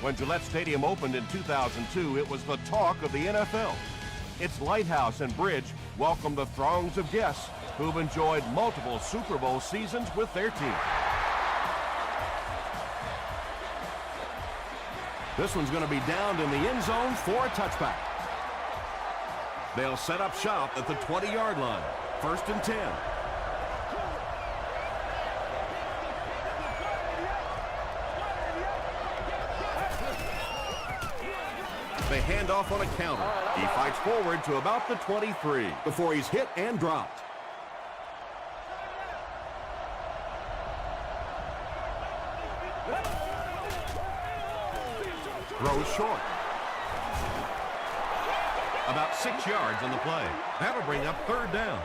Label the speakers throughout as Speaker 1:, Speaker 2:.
Speaker 1: When Gillette Stadium opened in 2002, it was the talk of the NFL. Its lighthouse and bridge welcomed the throngs of guests who've enjoyed multiple Super Bowl seasons with their team. This one's going to be downed in the end zone for a touchback. They'll set up shop at the 20-yard line. 1st and 10. They hand off on a counter. He fights forward to about the 23 before he's hit and dropped. Throws short. About 6 yards on the play. That'll bring up 3rd down.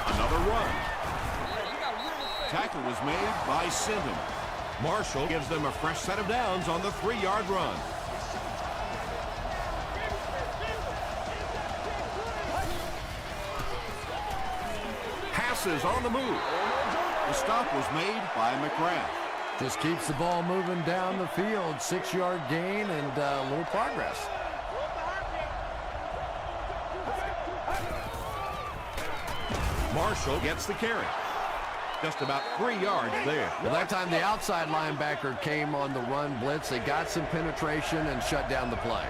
Speaker 1: Another run. Tackle was made by Sinton. Marshall gives them a fresh set of downs on the 3-yard run. Passes on the move. The stop was made by McGrath.
Speaker 2: Just keeps the ball moving down the field. 6-yard gain and a little progress.
Speaker 1: Marshall gets the carry. Just about 3 yards there.
Speaker 2: Well, that time the outside linebacker came on the run blitz. They got some penetration and shut down the play.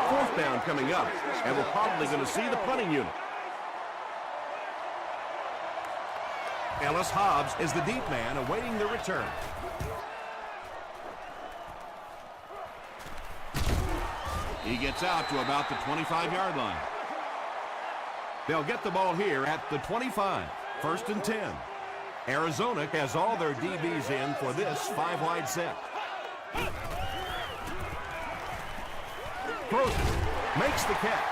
Speaker 1: Fourth down coming up, and we're probably going to see the punting unit. Ellis Hobbs is the deep man awaiting the return. He gets out to about the 25-yard line. They'll get the ball here at the 25. 1st and 10. Arizona has all their DBs in for this 5-wide set. Throws it. Makes the catch.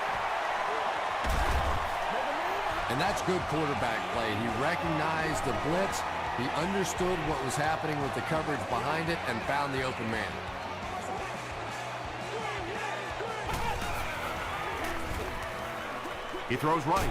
Speaker 2: And that's good quarterback play. He recognized the blitz. He understood what was happening with the coverage behind it and found the open man.
Speaker 1: He throws right.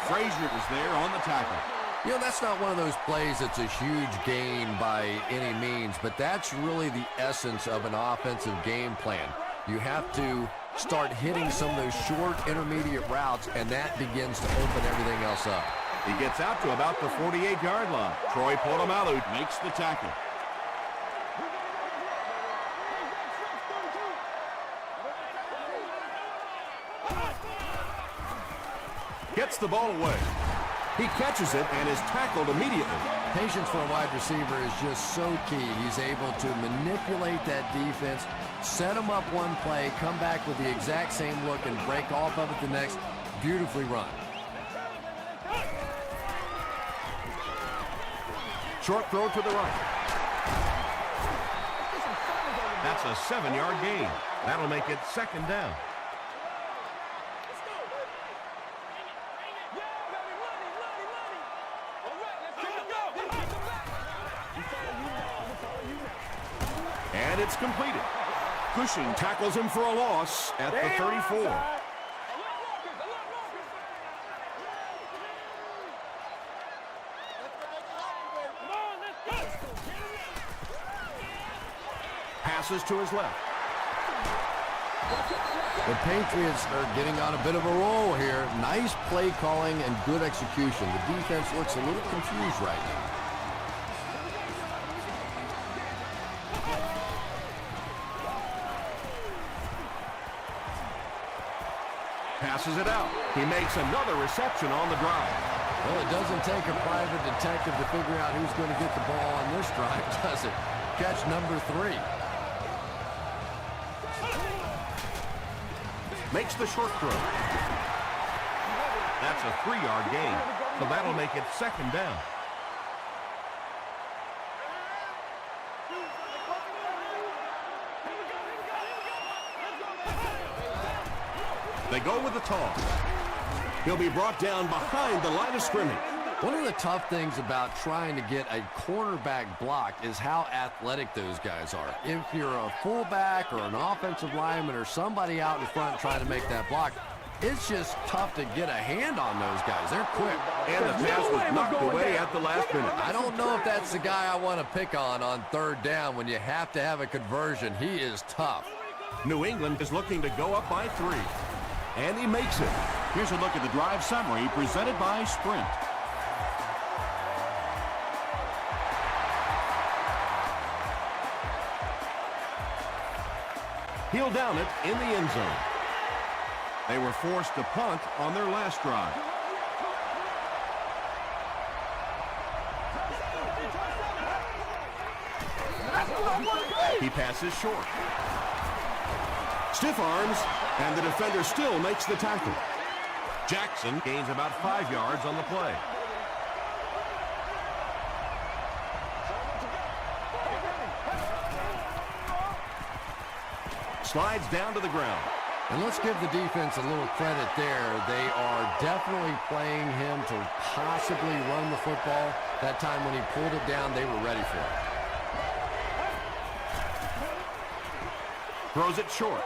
Speaker 1: Frazier was there on the tackle.
Speaker 2: You know, that's not one of those plays that's a huge gain by any means, but that's really the essence of an offensive game plan. You have to start hitting some of those short intermediate routes, and that begins to open everything else up.
Speaker 1: He gets out to about the 48-yard line. Troy Polamalu makes the tackle. Gets the ball away. He catches it and is tackled immediately.
Speaker 2: Patience for a wide receiver is just so key. He's able to manipulate that defense, set them up one play, come back with the exact same look, and break off of it the next. Beautifully run.
Speaker 1: Short throw to the right. That's a 7-yard gain. That'll make it 2nd down. And it's completed. Cushing tackles him for a loss at the 34. Passes to his left.
Speaker 2: The Patriots are getting on a bit of a roll here. Nice play calling and good execution. The defense looks a little confused right now.
Speaker 1: Passes it out. He makes another reception on the drive.
Speaker 2: Well, it doesn't take a private detective to figure out who's going to get the ball on this drive, does it? Catch number 3.
Speaker 1: Makes the short throw. That's a 3-yard gain, so that'll make it 2nd down. They go with the toss. He'll be brought down behind the line of scrimmage.
Speaker 2: One of the tough things about trying to get a cornerback blocked is how athletic those guys are. If you're a fullback or an offensive lineman or somebody out in front trying to make that block, it's just tough to get a hand on those guys. They're quick.
Speaker 1: And the pass was knocked away at the last minute.
Speaker 2: I don't know if that's the guy I want to pick on third down when you have to have a conversion. He is tough.
Speaker 1: New England is looking to go up by 3. And he makes it.
Speaker 3: Here's a look at the drive summary presented by Sprint.
Speaker 1: He'll down it in the end zone. They were forced to punt on their last drive. He passes short. Stiff arms, and the defender still makes the tackle. Jackson gains about 5 yards on the play. Slides down to the ground.
Speaker 2: And let's give the defense a little credit there. They are definitely playing him to possibly run the football. That time when he pulled it down, they were ready for it.
Speaker 1: Throws it short.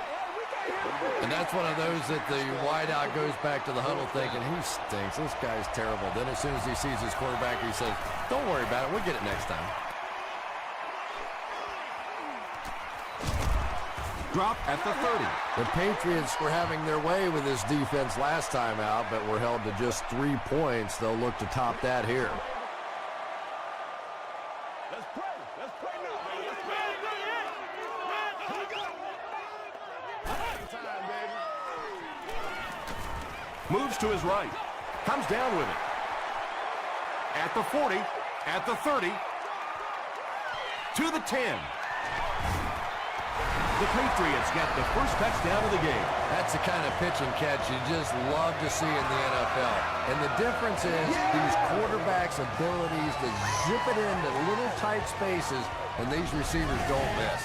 Speaker 2: And that's one of those that the wideout goes back to the huddle thinking, he stinks. This guy's terrible. Then as soon as he sees his quarterback, he says, don't worry about it. We'll get it next time.
Speaker 1: Drop at the 30.
Speaker 2: The Patriots were having their way with this defense last time out, but were held to just 3 points. They'll look to top that here.
Speaker 4: Let's pray. Let's pray now, baby. Let's pray. Time, baby.
Speaker 1: Moves to his right. Comes down with it. At the 40. At the 30. To the 10. The Patriots get the first touchdown of the game.
Speaker 2: That's the kind of pitch and catch you just love to see in the NFL. And the difference is these quarterbacks' abilities to zip it into little tight spaces, and these receivers don't miss.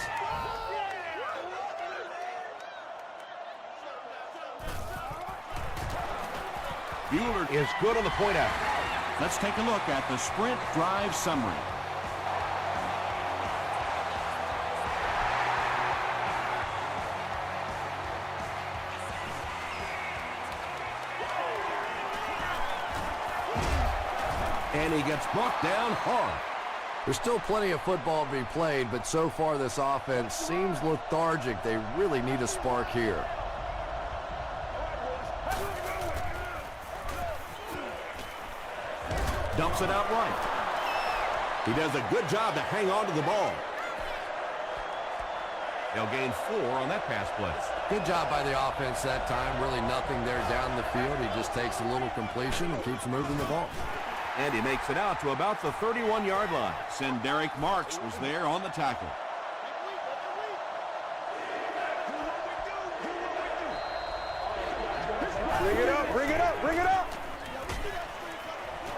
Speaker 1: Bueller is good on the point out.
Speaker 3: Let's take a look at the Sprint drive summary.
Speaker 1: And he gets brought down hard.
Speaker 2: There's still plenty of football to be played, but so far this offense seems lethargic. They really need a spark here.
Speaker 1: Dumps it out right. He does a good job to hang on to the ball. They'll gain 4 on that pass play.
Speaker 2: Good job by the offense that time. Really nothing there down the field. He just takes a little completion and keeps moving the ball.
Speaker 1: And he makes it out to about the 31-yard line.
Speaker 3: Derek Marks was there on the tackle.
Speaker 4: Bring it up, bring it up, bring it up.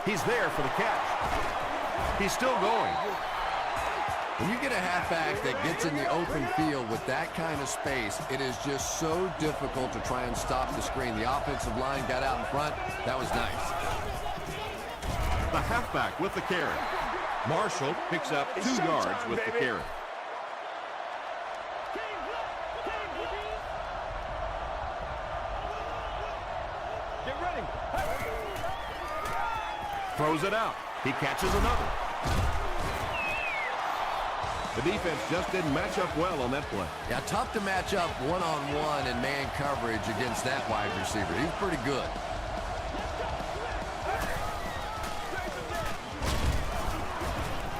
Speaker 1: He's there for the catch. He's still going.
Speaker 2: When you get a halfback that gets in the open field with that kind of space, it is just so difficult to try and stop the screen. The offensive line got out in front. That was nice.
Speaker 1: The halfback with the carry. Marshall picks up 2 yards with the carry.
Speaker 4: Get ready.
Speaker 1: Throws it out. He catches another. The defense just didn't match up well on that play.
Speaker 2: Yeah, tough to match up one-on-one in man coverage against that wide receiver. He's pretty good.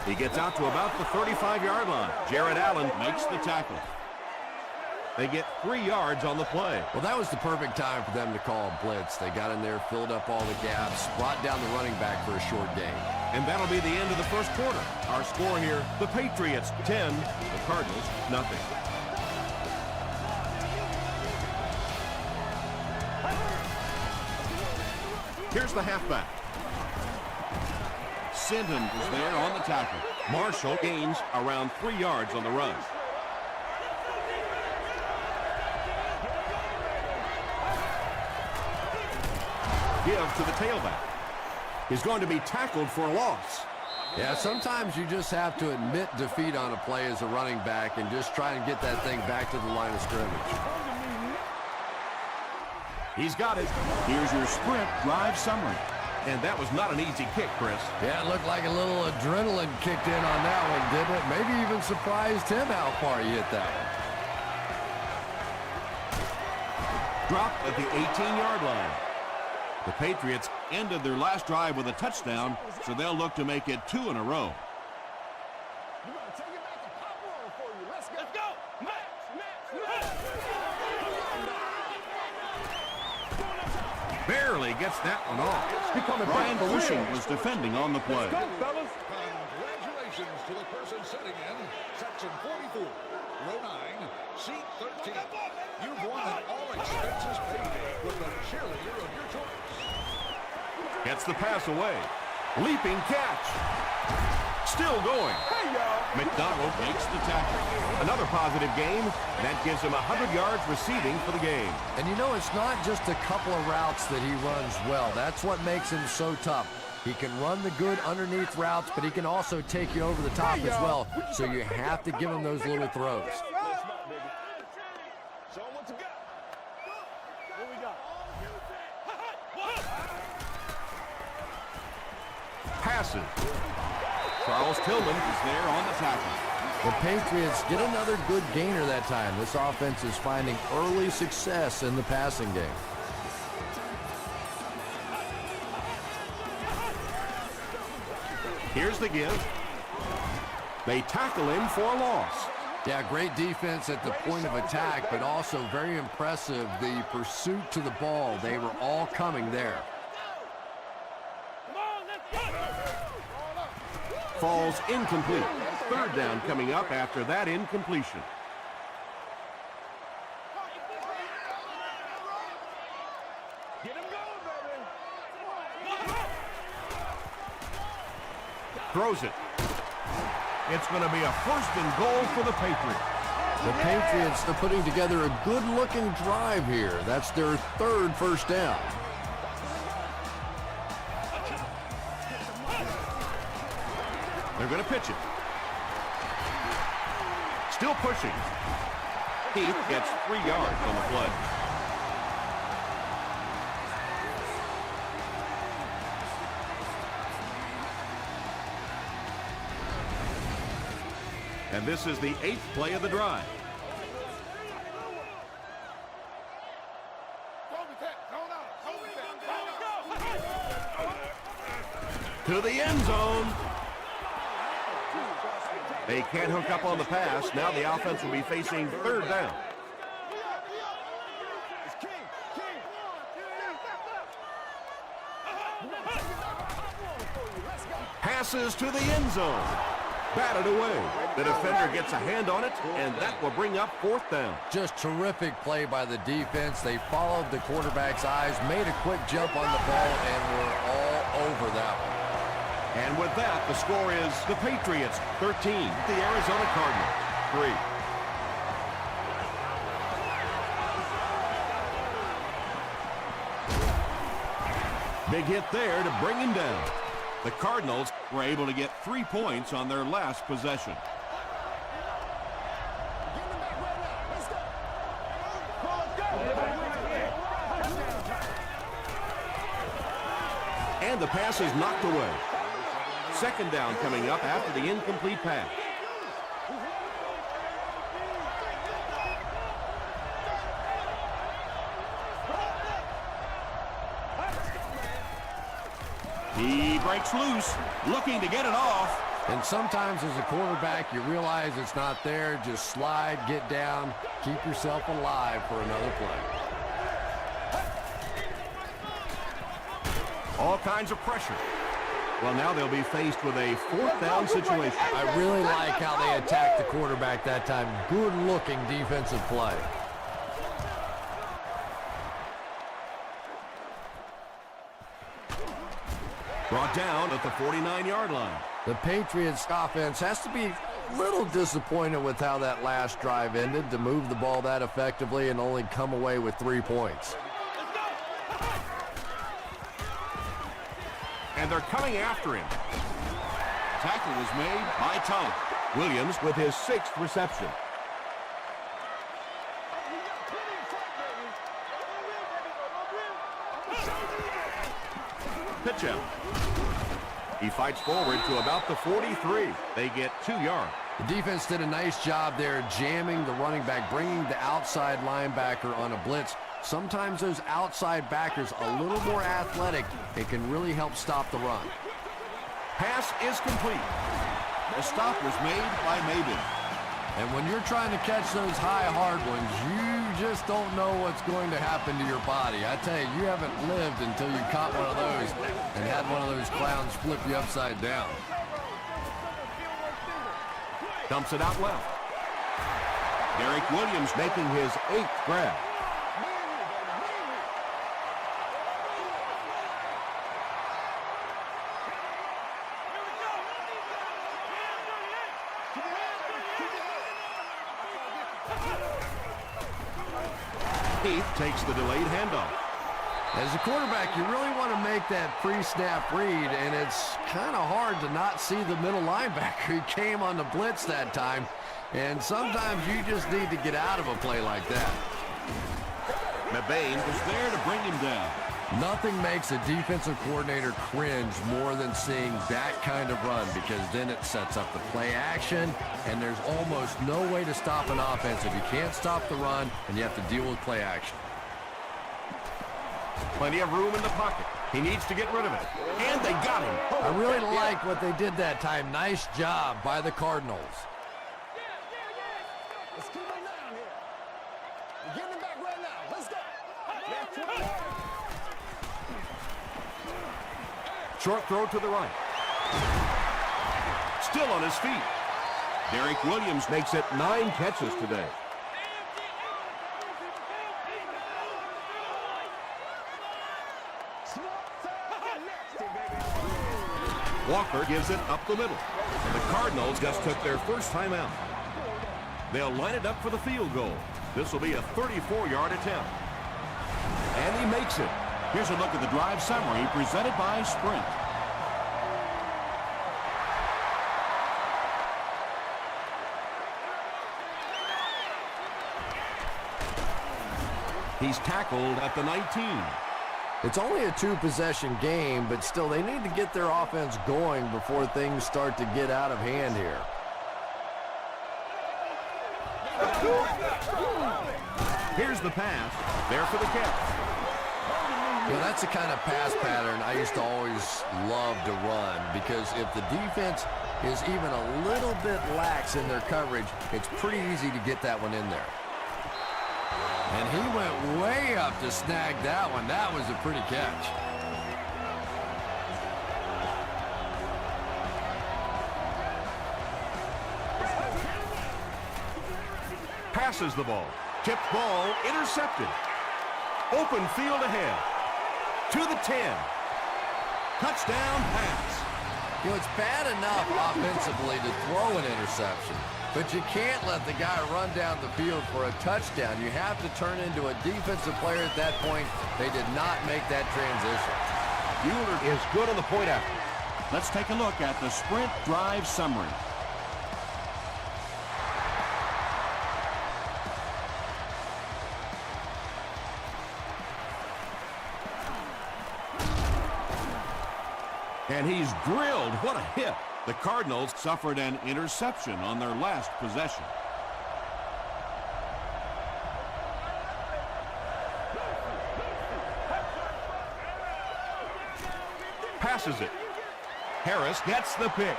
Speaker 1: He gets out to about the 35-yard line. Jared Allen makes the tackle. They get 3 yards on the play.
Speaker 2: Well, that was the perfect time for them to call a blitz. They got in there, filled up all the gaps, brought down the running back for a short gain.
Speaker 1: And that'll be the end of the first quarter. Our score here, the Patriots 10, the Cardinals nothing. Here's the halfback.
Speaker 3: Sinton was there on the tackle.
Speaker 1: Marshall gains around 3 yards on the run. Give to the tailback. is going to be tackled for a loss.
Speaker 2: Yeah, sometimes you just have to admit defeat on a play as a running back and just try and get that thing back to the line of scrimmage.
Speaker 1: He's got it.
Speaker 3: Here's your sprint drive summary.
Speaker 1: And that was not an easy kick, Chris.
Speaker 2: Yeah, it looked like a little adrenaline kicked in on that one, didn't it? Maybe even surprised him how far he hit that one.
Speaker 1: Dropped at the 18-yard line. The Patriots ended their last drive with a touchdown, so they'll look to make it 2 in a row. Barely gets that one off. Brian Cushing was defending on the play.
Speaker 5: Congratulations to the person sitting in section 44, row 9, seat 13. You've won an all-expenses paid day with the cheerleader of your choice.
Speaker 1: Gets the pass away. Leaping catch. Still going. McDonald makes the tackle. Another positive game. That gives him 100 yards receiving for the game.
Speaker 2: And you know, it's not just a couple of routes that he runs well. That's what makes him so tough. He can run the good underneath routes, but he can also take you over the top as well. So you have to give him those little throws.
Speaker 1: Passes. Charles Tillman is there on the tackle.
Speaker 2: The Patriots get another good gainer that time. This offense is finding early success in the passing game.
Speaker 1: Here's the give. They tackle him for a loss.
Speaker 2: Yeah, great defense at the point of attack, but also very impressive the pursuit to the ball. They were all coming there.
Speaker 1: Falls incomplete. Third down coming up after that incompletion. Throws it. It's going to be a 1st and goal for the Patriots.
Speaker 2: The Patriots are putting together a good-looking drive here. That's their 3rd first down.
Speaker 1: They're going to pitch it. Still pushing. Heath gets 3 yards on the play. And this is the 8th play of the drive. To the end zone. They can't hook up on the pass. Now the offense will be facing 3rd down. Passes to the end zone. Batted away. The defender gets a hand on it, and that will bring up 4th down.
Speaker 2: Just terrific play by the defense. They followed the quarterback's eyes, made a quick jump on the ball, and were all over that one.
Speaker 1: And with that, the score is the Patriots 13, the Arizona Cardinals 3. Big hit there to bring him down. The Cardinals were able to get 3 points on their last possession. And the pass is knocked away. 2nd down coming up after the incomplete pass. He breaks loose, looking to get it off.
Speaker 2: And sometimes as a quarterback, you realize it's not there. Just slide, get down, keep yourself alive for another play.
Speaker 1: All kinds of pressure. Well, now they'll be faced with a 4th down situation.
Speaker 2: I really like how they attacked the quarterback that time. Good-looking defensive play.
Speaker 1: Brought down at the 49-yard line.
Speaker 2: The Patriots offense has to be a little disappointed with how that last drive ended to move the ball that effectively and only come away with 3 points.
Speaker 1: and they're coming after him. Tackle was made by Tom. Williams with his 6th reception. Pitch out. He fights forward to about the 43. They get 2 yards.
Speaker 2: The defense did a nice job there jamming the running back, bringing the outside linebacker on a blitz. Sometimes those outside backers a little more athletic. It can really help stop the run.
Speaker 1: Pass is complete. The stop was made by Maben.
Speaker 2: And when you're trying to catch those high, hard ones, you just don't know what's going to happen to your body. I tell you, you haven't lived until you caught one of those and had one of those clowns flip you upside down.
Speaker 1: Dumps it out left. Derek Williams making his 8th grab. Heath takes the delayed handoff.
Speaker 2: As a quarterback, you really want to make that pre-snap read, and it's kind of hard to not see the middle linebacker. He came on the blitz that time, and sometimes you just need to get out of a play like that.
Speaker 1: Mebane was there to bring him down.
Speaker 2: Nothing makes a defensive coordinator cringe more than seeing that kind of run, because then it sets up the play action, and there's almost no way to stop an offense if you can't stop the run and you have to deal with play action.
Speaker 1: Plenty of room in the pocket. He needs to get rid of it. And they got him.
Speaker 2: I really like what they did that time. Nice job by the Cardinals.
Speaker 4: Let's keep it down here. We're getting it back right now. Let's go.
Speaker 1: Short throw to the right. Still on his feet. Derek Williams makes it 9 catches today. Walker gives it up the middle. And the Cardinals just took their first time out. They'll line it up for the field goal. This will be a 34-yard attempt. And he makes it.
Speaker 3: Here's a look at the drive summary presented by Sprint.
Speaker 1: He's tackled at the 19.
Speaker 2: It's only a 2-possession game, but still they need to get their offense going before things start to get out of hand here.
Speaker 1: Here's the pass. There for the catch.
Speaker 2: You know, that's the kind of pass pattern I used to always love to run, because if the defense is even a little bit lax in their coverage, it's pretty easy to get that one in there. And he went way up to snag that one. That was a pretty catch.
Speaker 1: Passes the ball. Tipped ball intercepted. Open field ahead. To the 10. Touchdown pass.
Speaker 2: You know, it's bad enough offensively to throw an interception, but you can't let the guy run down the field for a touchdown. You have to turn into a defensive player at that point. They did not make that transition.
Speaker 1: Bueller is good on the point after.
Speaker 3: Let's take a look at the Sprint drive summary.
Speaker 1: And he's drilled. What a hit. The Cardinals suffered an interception on their last possession. Passes it. Harris gets the pick.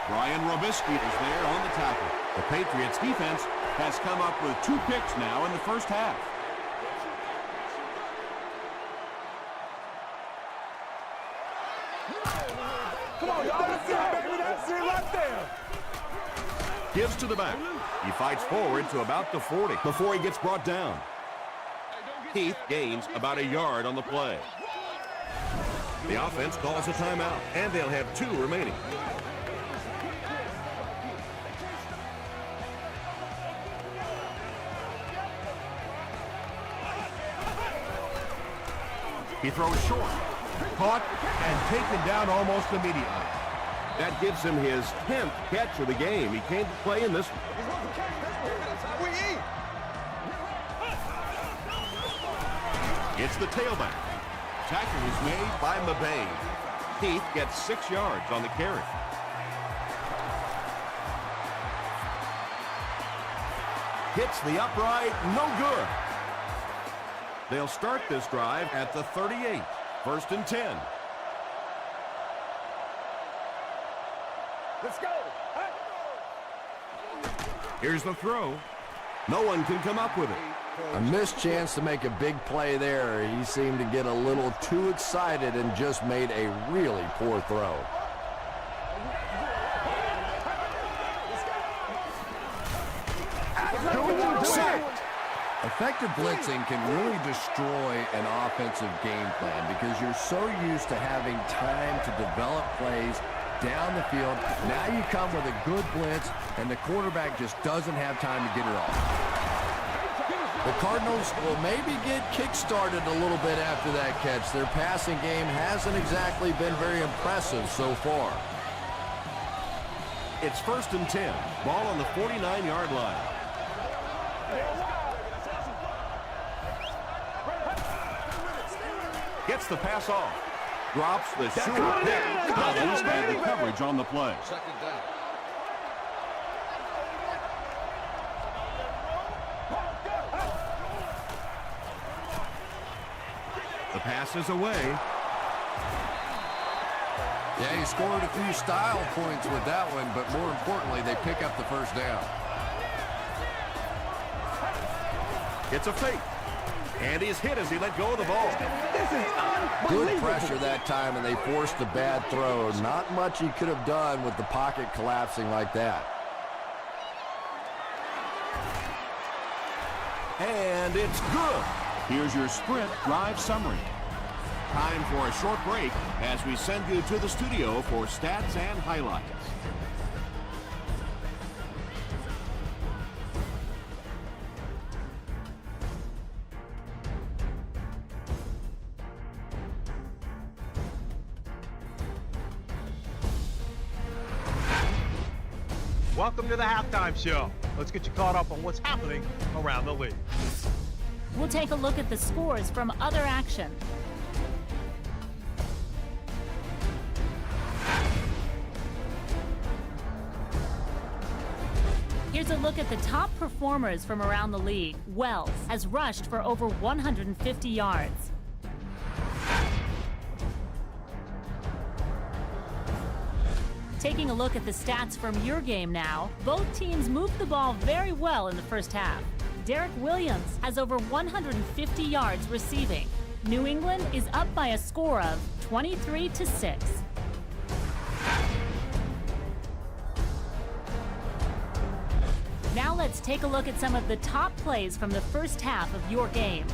Speaker 1: Brian Robisky is there on the tackle. The Patriots defense has come up with 2 picks now in the first half.
Speaker 4: Come on, y'all. That's it, baby. That's it right there.
Speaker 1: Gives to the back. He fights forward to about the 40 before he gets brought down. Heath gains about a yard on the play. The offense calls a timeout, and they'll have 2 remaining. He throws short. Caught and taken down almost immediately. That gives him his 10th catch of the game. He came to play in this one. It's the tailback. Tackle is made by Mabay. Heath gets 6 yards on the carry. Hits the upright, no good. They'll start this drive at the 38, 1st and 10.
Speaker 4: Let's go.
Speaker 1: Here's the throw. No one can come up with it.
Speaker 2: A missed chance to make a big play there. He seemed to get a little too excited and just made a really poor throw.
Speaker 1: Sacked.
Speaker 2: Effective blitzing can really destroy an offensive game plan because you're so used to having time to develop plays down the field. Now you come with a good blitz, and the quarterback just doesn't have time to get it off. The Cardinals will maybe get kick-started a little bit after that catch. Their passing game hasn't exactly been very impressive so far.
Speaker 1: It's 1st and 10. Ball on the 49-yard line. Gets the pass off. Drops the short pick.
Speaker 3: Cardinals had the coverage on the play.
Speaker 5: 2nd down.
Speaker 1: The pass is away.
Speaker 2: Yeah, he scored a few style points with that one, but more importantly, they pick up the 1st down.
Speaker 1: It's a fake. And he's hit as he let go of the ball.
Speaker 4: This is
Speaker 2: Good
Speaker 4: unbelievable.
Speaker 2: pressure that time, and they forced a bad throw. Not much he could have done with the pocket collapsing like that.
Speaker 1: And it's good.
Speaker 3: Here's your sprint drive summary.
Speaker 1: Time for a short break as we send you to the studio for stats and highlights.
Speaker 6: Welcome to the halftime show. Let's get you caught up on what's happening around the league.
Speaker 7: We'll take a look at the scores from other action. Here's a look at the top performers from around the league. Wells has rushed for over 150 yards. Taking a look at the stats from your game now, both teams moved the ball very well in the first half. Derek Williams has over 150 yards receiving. New England is up by a score of 23-6. Now let's take a look at some of the top plays from the first half of your game.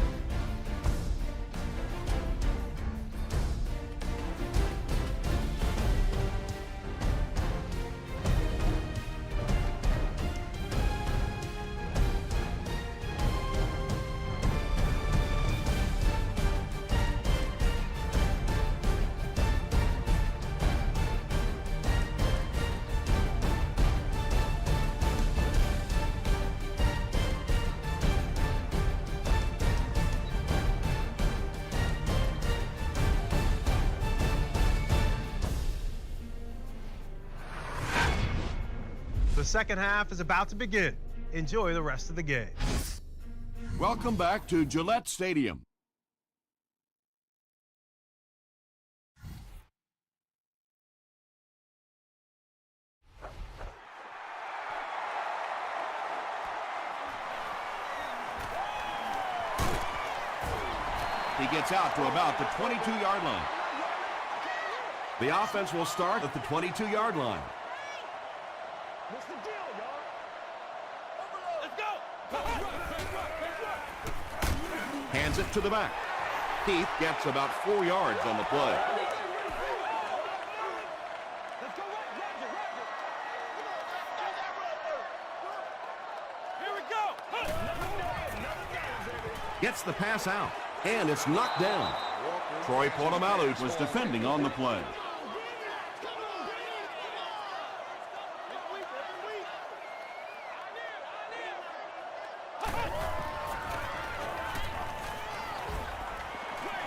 Speaker 6: The second half is about to begin. Enjoy the rest of the game.
Speaker 1: Welcome back to Gillette Stadium. He gets out to about the 22-yard line. The offense will start at the 22-yard line.
Speaker 4: What's the deal, y'all? Let's go.
Speaker 1: Hands it to the back. Heath gets about 4 yards on the play.
Speaker 4: Let's go right, Roger. Here we go.
Speaker 1: Gets the pass out, and it's knocked down. Troy Polamalu
Speaker 3: Was defending on the play.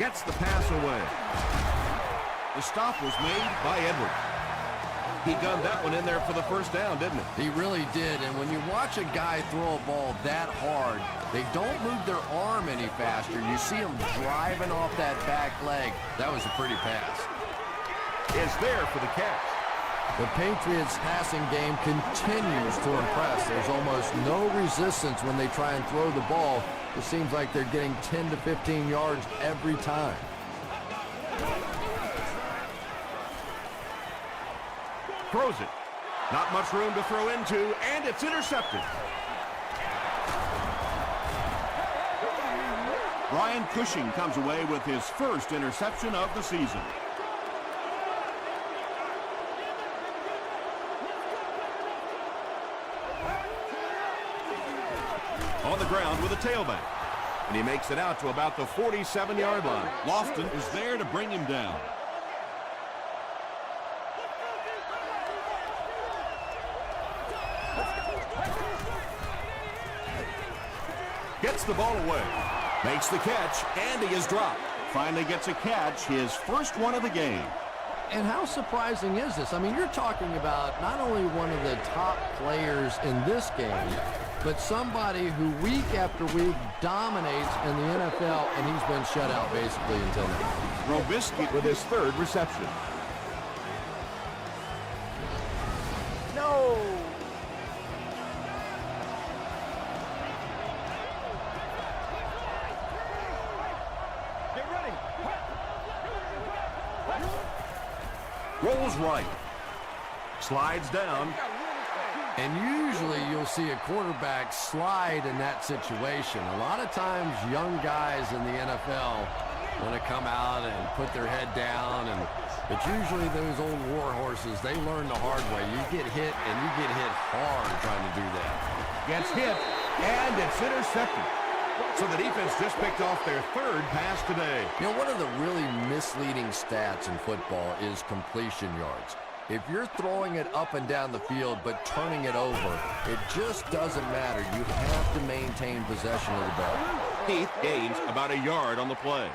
Speaker 1: gets the pass away. The stop was made by Edwards. He gunned that one in there for the first down, didn't he?
Speaker 2: He really did, and when you watch a guy throw a ball that hard, they don't move their arm any faster. You see him driving off that back leg. That was a pretty pass.
Speaker 1: Is there for the catch.
Speaker 2: The Patriots' passing game continues to impress. There's almost no resistance when they try and throw the ball. It seems like they're getting 10 to 15 yards every time.
Speaker 1: Throws it. Not much room to throw into, and it's intercepted.
Speaker 3: Brian Cushing comes away with his first interception of the season.
Speaker 1: On the ground with a tailback. And he makes it out to about the 47-yard line.
Speaker 3: Lofton is there to bring him down.
Speaker 1: Gets the ball away. Makes the catch, and he is dropped.
Speaker 3: Finally gets a catch, his first one of the game.
Speaker 2: And how surprising is this? I mean, you're talking about not only one of the top players in this game, but somebody who week after week dominates in the NFL, and he's been shut out basically until now.
Speaker 1: Robisky with his third reception.
Speaker 4: No! Get ready!
Speaker 1: Rolls right. Slides down.
Speaker 2: And usually you'll see a quarterback slide in that situation. A lot of times young guys in the NFL want to come out and put their head down, and it's usually those old war horses. They learn the hard way. You get hit, and you get hit hard trying to do that.
Speaker 1: Gets hit, and it's intercepted. So the defense just picked off their third pass today.
Speaker 2: You know, one of the really misleading stats in football is completion yards. If you're throwing it up and down the field but turning it over, it just doesn't matter. You have to maintain possession of the ball.
Speaker 1: Heath gains about a yard on the play.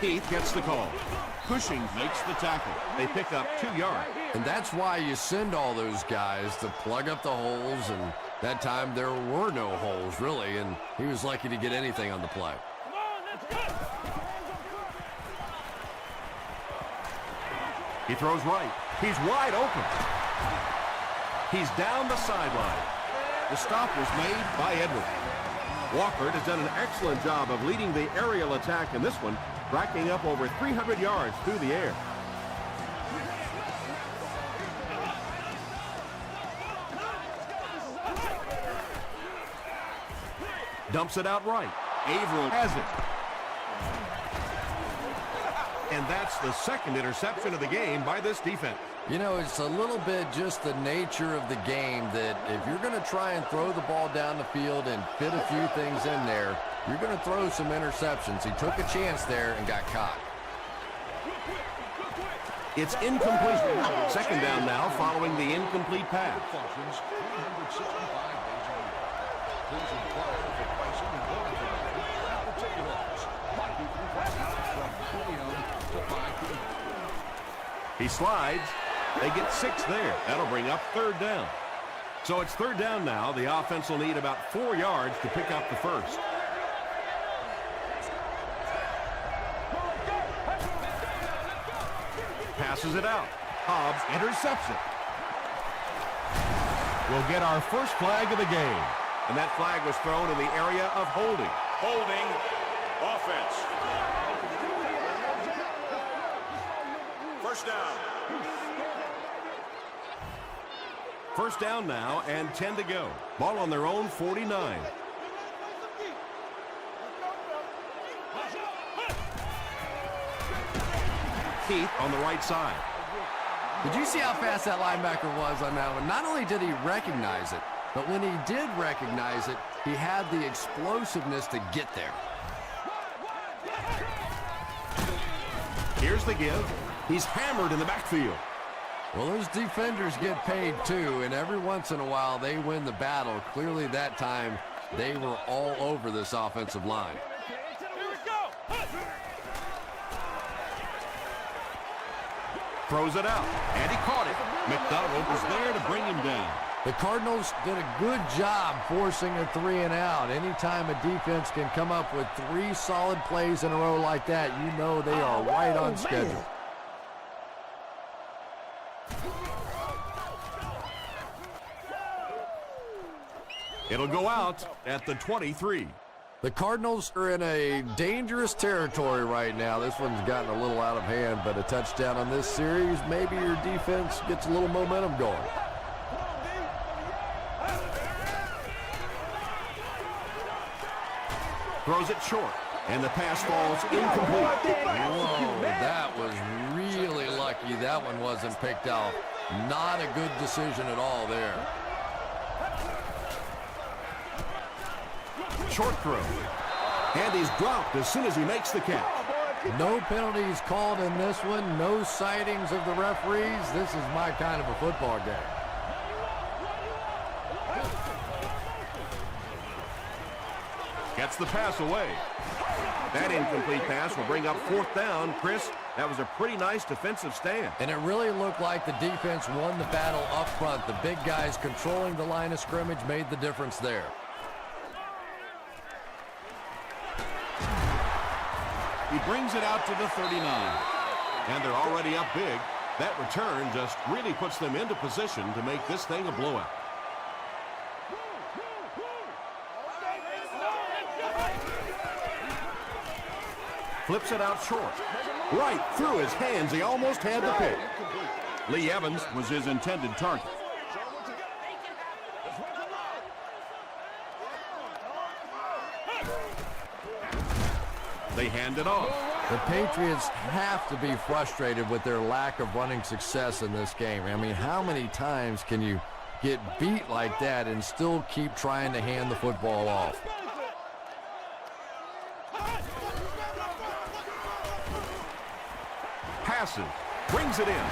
Speaker 1: Heath gets the call.
Speaker 3: Cushing makes the tackle.
Speaker 1: They pick up 2 yards.
Speaker 2: And that's why you send all those guys to plug up the holes, and that time there were no holes, really, and he was lucky to get anything on the play.
Speaker 1: He throws right. He's wide open. He's down the sideline. The stop was made by Edwards. Walker has done an excellent job of leading the aerial attack in this one, racking up over 300 yards through the air. Dumps it out right. Averill has it. And that's the second interception of the game by this defense.
Speaker 2: You know, it's a little bit just the nature of the game that if you're going to try and throw the ball down the field and fit a few things in there, you're going to throw some interceptions. He took a chance there and got caught.
Speaker 1: It's incomplete. Second down now following the incomplete pass. He slides. They get 6 there. That'll bring up third down. So it's third down now. The offense will need about 4 yards to pick up the first. Passes it out. Hobbs intercepts it. We'll get our first flag of the game. And that flag was thrown in the area of holding.
Speaker 8: Holding offense. First down.
Speaker 1: First down now and 10 to go. Ball on their own 49. Heath on the right side.
Speaker 2: Did you see how fast that linebacker was on that one? Not only did he recognize it, but when he did recognize it, he had the explosiveness to get there.
Speaker 1: Here's the give. He's hammered in the backfield.
Speaker 2: Well, those defenders get paid too, and every once in a while they win the battle. Clearly that time they were all over this offensive line.
Speaker 1: Throws it out, and he caught it. McDonald was there to bring him down.
Speaker 2: The Cardinals did a good job forcing a 3-and-out. Anytime a defense can come up with 3 solid plays in a row like that, you know they are right on schedule.
Speaker 1: It'll go out at the 23.
Speaker 2: The Cardinals are in a dangerous territory right now. This one's gotten a little out of hand, but a touchdown on this series, maybe your defense gets a little momentum going.
Speaker 1: Throws it short, and the pass falls incomplete.
Speaker 2: Whoa, that was really lucky. That one wasn't picked off. Not a good decision at all there.
Speaker 1: Short throw. And he's dropped as soon as he makes the catch.
Speaker 2: No penalties called in this one. No sightings of the referees. This is my kind of a football game.
Speaker 1: Gets the pass away. That incomplete pass will bring up 4th down. Chris, that was a pretty nice defensive stand.
Speaker 2: And it really looked like the defense won the battle up front. The big guys controlling the line of scrimmage made the difference there.
Speaker 1: He brings it out to the 39. And they're already up big. That return just really puts them into position to make this thing a blowout. Flips it out short. Right through his hands. He almost had the pick. Lee Evans was his intended target. They hand it off.
Speaker 2: The Patriots have to be frustrated with their lack of running success in this game. I mean, how many times can you get beat like that and still keep trying to hand the football off?
Speaker 1: Passes. Brings it in.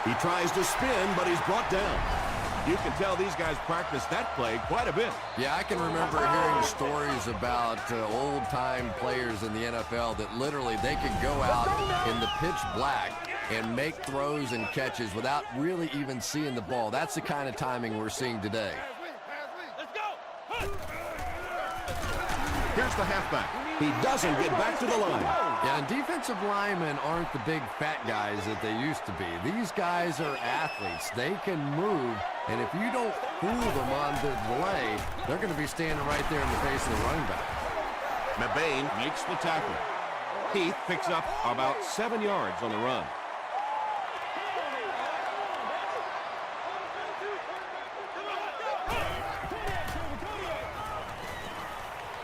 Speaker 1: He tries to spin, but he's brought down. You can tell these guys practice that play quite a bit.
Speaker 2: Yeah, I can remember hearing stories about old-time players in the NFL that literally they could go out in the pitch black and make throws and catches without really even seeing the ball. That's the kind of timing we're seeing today.
Speaker 1: Here's the halfback. He doesn't get back to the line.
Speaker 2: Yeah, and defensive linemen aren't the big fat guys that they used to be. These guys are athletes. They can move, and if you don't fool them on the delay, they're going to be standing right there in the face of the running back.
Speaker 1: Mabane makes the tackle. Heath picks up about 7 yards on the run.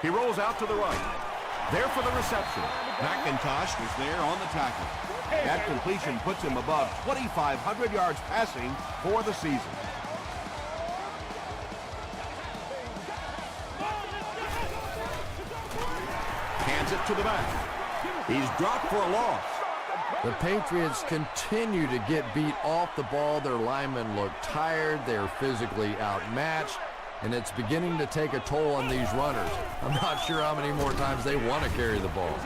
Speaker 1: He rolls out to the right. There for the reception. McIntosh was there on the tackle. That completion puts him above 2,500 yards passing for the season. Hands it to the back. He's dropped for a loss.
Speaker 2: The Patriots continue to get beat off the ball. Their linemen look tired. They're physically outmatched. And it's beginning to take a toll on these runners. I'm not sure how many more times they want to carry the ball.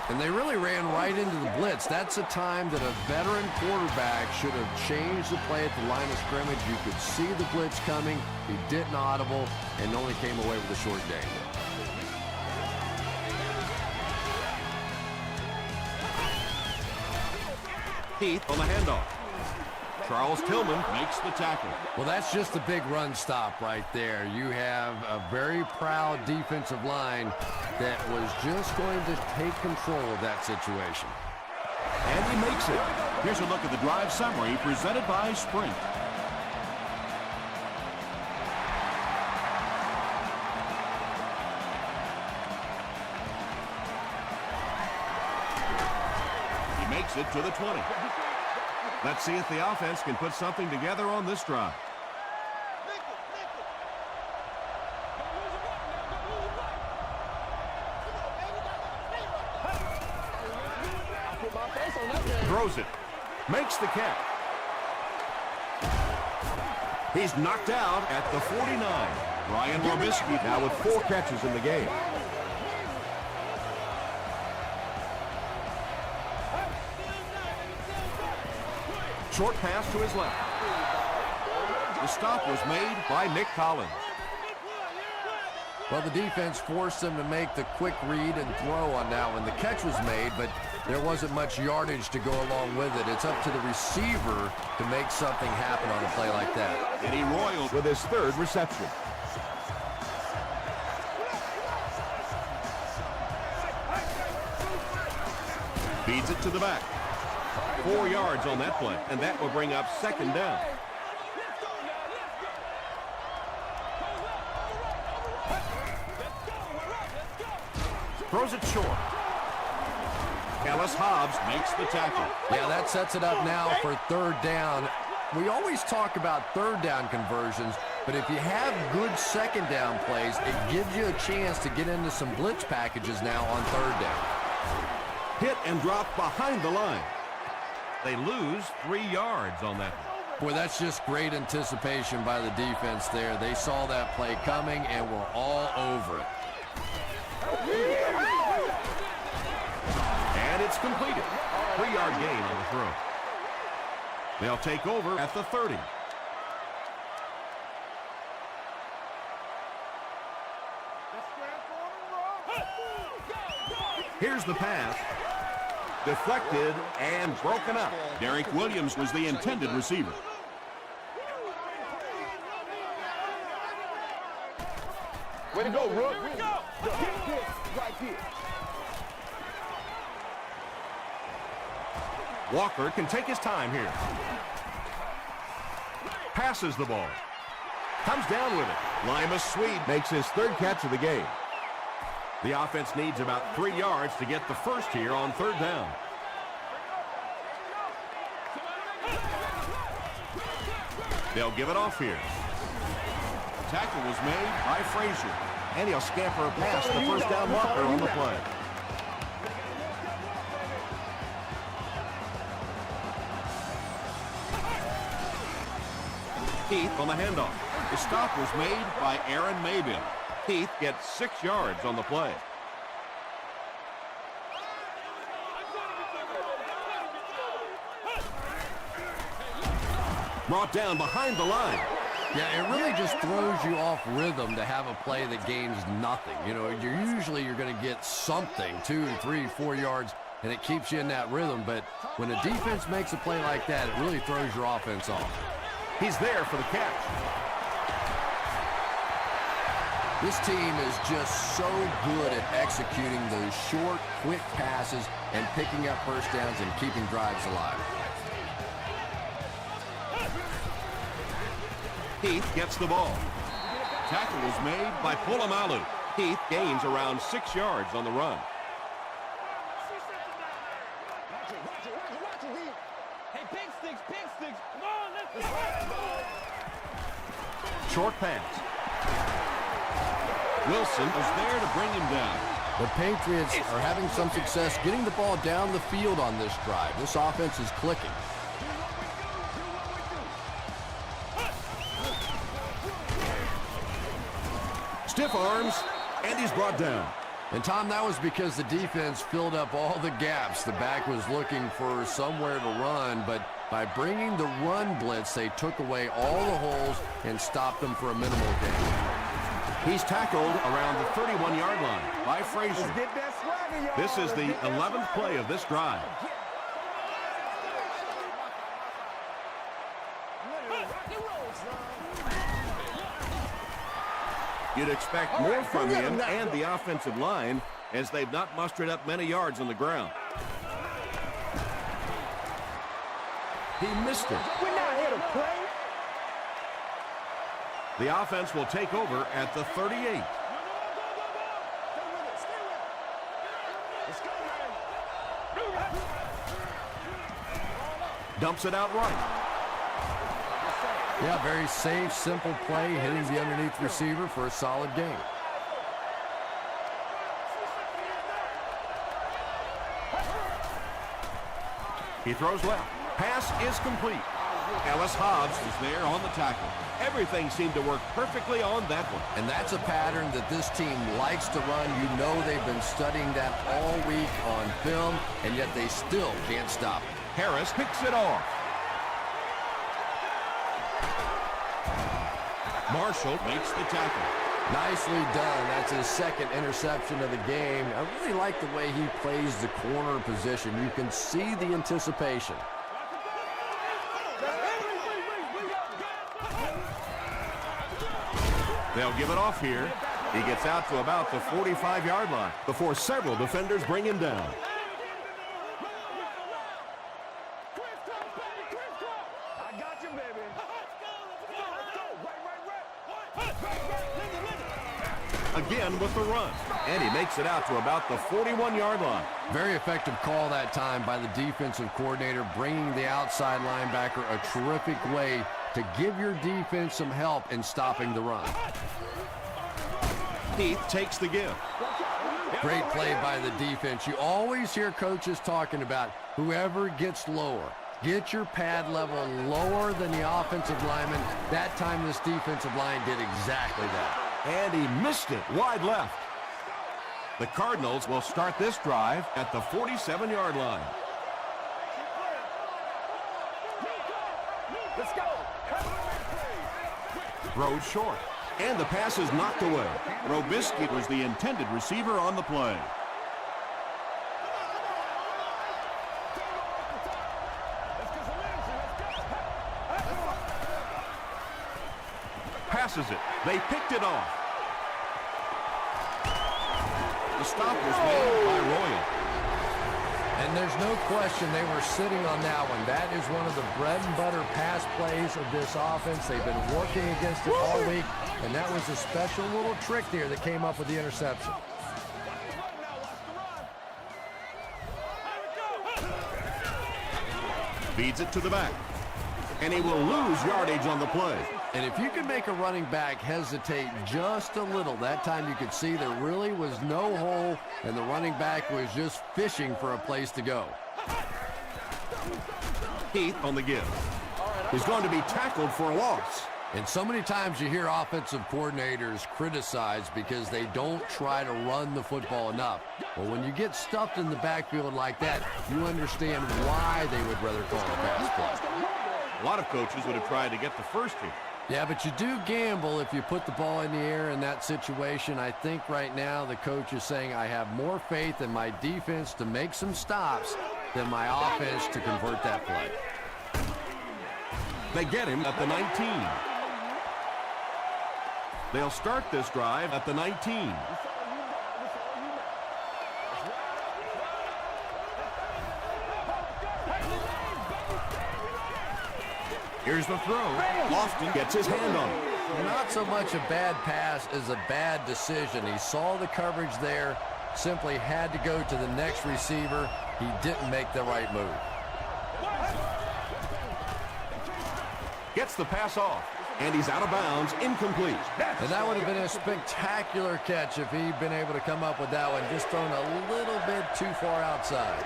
Speaker 2: And they really ran right into the blitz. That's a time that a veteran quarterback should have changed the play at the line of scrimmage. You could see the blitz coming. He didn't audible and only came away with a short gain.
Speaker 1: Heath on the handoff. Charles Tillman makes the tackle.
Speaker 2: Well, that's just a big run stop right there. You have a very proud defensive line that was just going to take control of that situation.
Speaker 3: And he makes it. Here's a look at the drive summary presented by Sprint. He makes it to the 20.
Speaker 1: Let's see if the offense can put something together on this drive. Throws it. Makes the catch. He's knocked out at the 49. Ryan Robisky now with 4 catches in the game. Short pass to his left. The stop was made by Nick Collins.
Speaker 2: Well, the defense forced them to make the quick read and throw on that one. The catch was made, but there wasn't much yardage to go along with it. It's up to the receiver to make something happen on a play like that.
Speaker 1: Eddie Royal with his 3rd reception. Feeds it to the back. 4 yards on that play, and that will bring up 2nd down. Throws it short. Ellis Hobbs makes the tackle.
Speaker 2: Yeah, that sets it up now for 3rd down. We always talk about 3rd down conversions, but if you have good 2nd down plays, it gives you a chance to get into some blitz packages now on 3rd down.
Speaker 1: Hit and drop behind the line. They lose 3 yards on that one.
Speaker 2: Boy, that's just great anticipation by the defense there. They saw that play coming and were all over it.
Speaker 1: And it's completed. 3-yard gain on the throw. They'll take over at the 30. Here's the pass. Deflected and broken up.
Speaker 3: Derek Williams was the intended receiver.
Speaker 4: Way to go, Rook. Get this right here.
Speaker 1: Walker can take his time here. Passes the ball. Comes down with it. Lima Swede makes his 3rd catch of the game. The offense needs about 3 yards to get the first here on 3rd down. They'll give it off here.
Speaker 3: Tackle was made by Frazier.
Speaker 1: And he'll scamper past the first down marker on the play. Heath on the handoff. The stop was made by Aaron Maybill. Heath gets 6 yards on the play. Brought down behind the line.
Speaker 2: Yeah, it really just throws you off rhythm to have a play that gains nothing. You know, you're going to get something, 2, 3, 4 yards, and it keeps you in that rhythm. But when a defense makes a play like that, it really throws your offense off.
Speaker 1: He's there for the catch.
Speaker 2: This team is just so good at executing those short, quick passes and picking up first downs and keeping drives alive.
Speaker 1: Heath gets the ball. Tackle was made by Polamalu. Heath gains around 6 yards on the run.
Speaker 4: Hey, pick sticks. Come on, let's go.
Speaker 1: Short pass. Wilson was there to bring him down.
Speaker 2: The Patriots are having some success getting the ball down the field on this drive. This offense is clicking.
Speaker 1: Stiff arms, and he's brought down.
Speaker 2: And, Tom, that was because the defense filled up all the gaps. The back was looking for somewhere to run, but by bringing the run blitz, they took away all the holes and stopped them for a minimal gain.
Speaker 1: He's tackled around the 31-yard line by Frazier. This is the 11th play of this drive. You'd expect more from him and the offensive line as they've not mustered up many yards on the ground. He missed it.
Speaker 4: We're not here to play.
Speaker 1: The offense will take over at the 38. Dumps it out right.
Speaker 2: Yeah, very safe, simple play, hitting the underneath receiver for a solid gain.
Speaker 1: He throws left. Pass is complete. Ellis Hobbs is there on the tackle. Everything seemed to work perfectly on that one.
Speaker 2: And that's a pattern that this team likes to run. You know they've been studying that all week on film, and yet they still can't stop it.
Speaker 1: Harris picks it off. Marshall makes the tackle.
Speaker 2: Nicely done. That's his second interception of the game. I really like the way he plays the corner position. You can see the anticipation.
Speaker 1: They'll give it off here. He gets out to about the 45-yard line before several defenders bring him down.
Speaker 4: I got you, baby.
Speaker 1: Again with the run. And he makes it out to about the 41-yard line.
Speaker 2: Very effective call that time by the defensive coordinator, bringing the outside linebacker a terrific way to give your defense some help in stopping the run.
Speaker 1: Heath takes the give.
Speaker 2: Great play by the defense. You always hear coaches talking about whoever gets lower. Get your pad level lower than the offensive lineman. That time this defensive line did exactly that.
Speaker 1: And he missed it wide left. The Cardinals will start this drive at the 47-yard line.
Speaker 4: Let's go.
Speaker 1: Throws short. And the pass is knocked away.
Speaker 3: Robisky was the intended receiver on the play.
Speaker 1: Passes it. They picked it off. The stop was made by Royal.
Speaker 2: And there's no question they were sitting on that one. That is one of the bread and butter pass plays of this offense. They've been working against it all week, and that was a special little trick there that came up with the interception.
Speaker 1: Feeds it to the back. And he will lose yardage on the play.
Speaker 2: And if you can make a running back hesitate just a little, that time you could see there really was no hole, and the running back was just fishing for a place to go.
Speaker 1: Heath on the give. He's going to be tackled for a loss.
Speaker 2: And so many times you hear offensive coordinators criticized because they don't try to run the football enough. Well, when you get stuffed in the backfield like that, you understand why they would rather call a pass play.
Speaker 1: A lot of coaches would have tried to get the first here.
Speaker 2: Yeah, but you do gamble if you put the ball in the air in that situation. I think right now the coach is saying I have more faith in my defense to make some stops than my offense to convert that play.
Speaker 1: They get him at the 19. They'll start this drive at the 19. Here's the throw. Lofton gets his hand on it.
Speaker 2: Not so much a bad pass as a bad decision. He saw the coverage there, simply had to go to the next receiver. He didn't make the right move.
Speaker 1: Gets the pass off, and he's out of bounds, incomplete.
Speaker 2: And that would have been a spectacular catch if he'd been able to come up with that one, just thrown a little bit too far outside.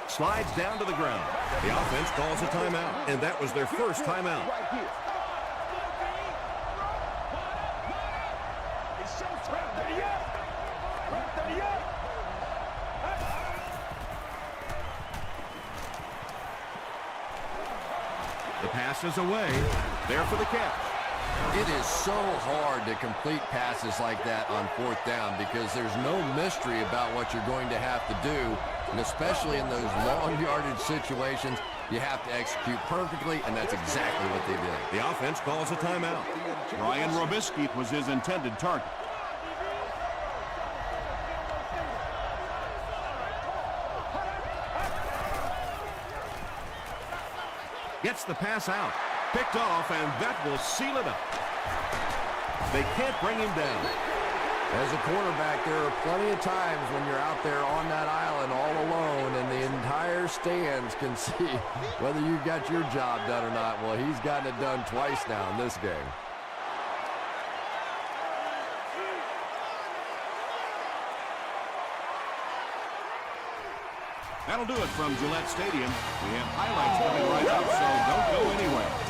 Speaker 1: Slides down to the ground. The offense calls a timeout, and that was their first timeout. The pass is away. There for the catch.
Speaker 2: It is so hard to complete passes like that on fourth down because there's no mystery about what you're going to have to do. And especially in those long yardage situations, you have to execute perfectly, and that's exactly what they did.
Speaker 1: The offense calls a timeout.
Speaker 3: Ryan Robisky was his intended target.
Speaker 1: Gets the pass out. Picked off, and that will seal it up. They can't bring him down.
Speaker 2: As a quarterback, there are plenty of times when you're out there on that island all alone and the entire stands can see whether you got your job done or not. Well, he's gotten it done twice now in this game.
Speaker 3: That'll do it from Gillette Stadium. We have highlights coming right up, so don't go anywhere.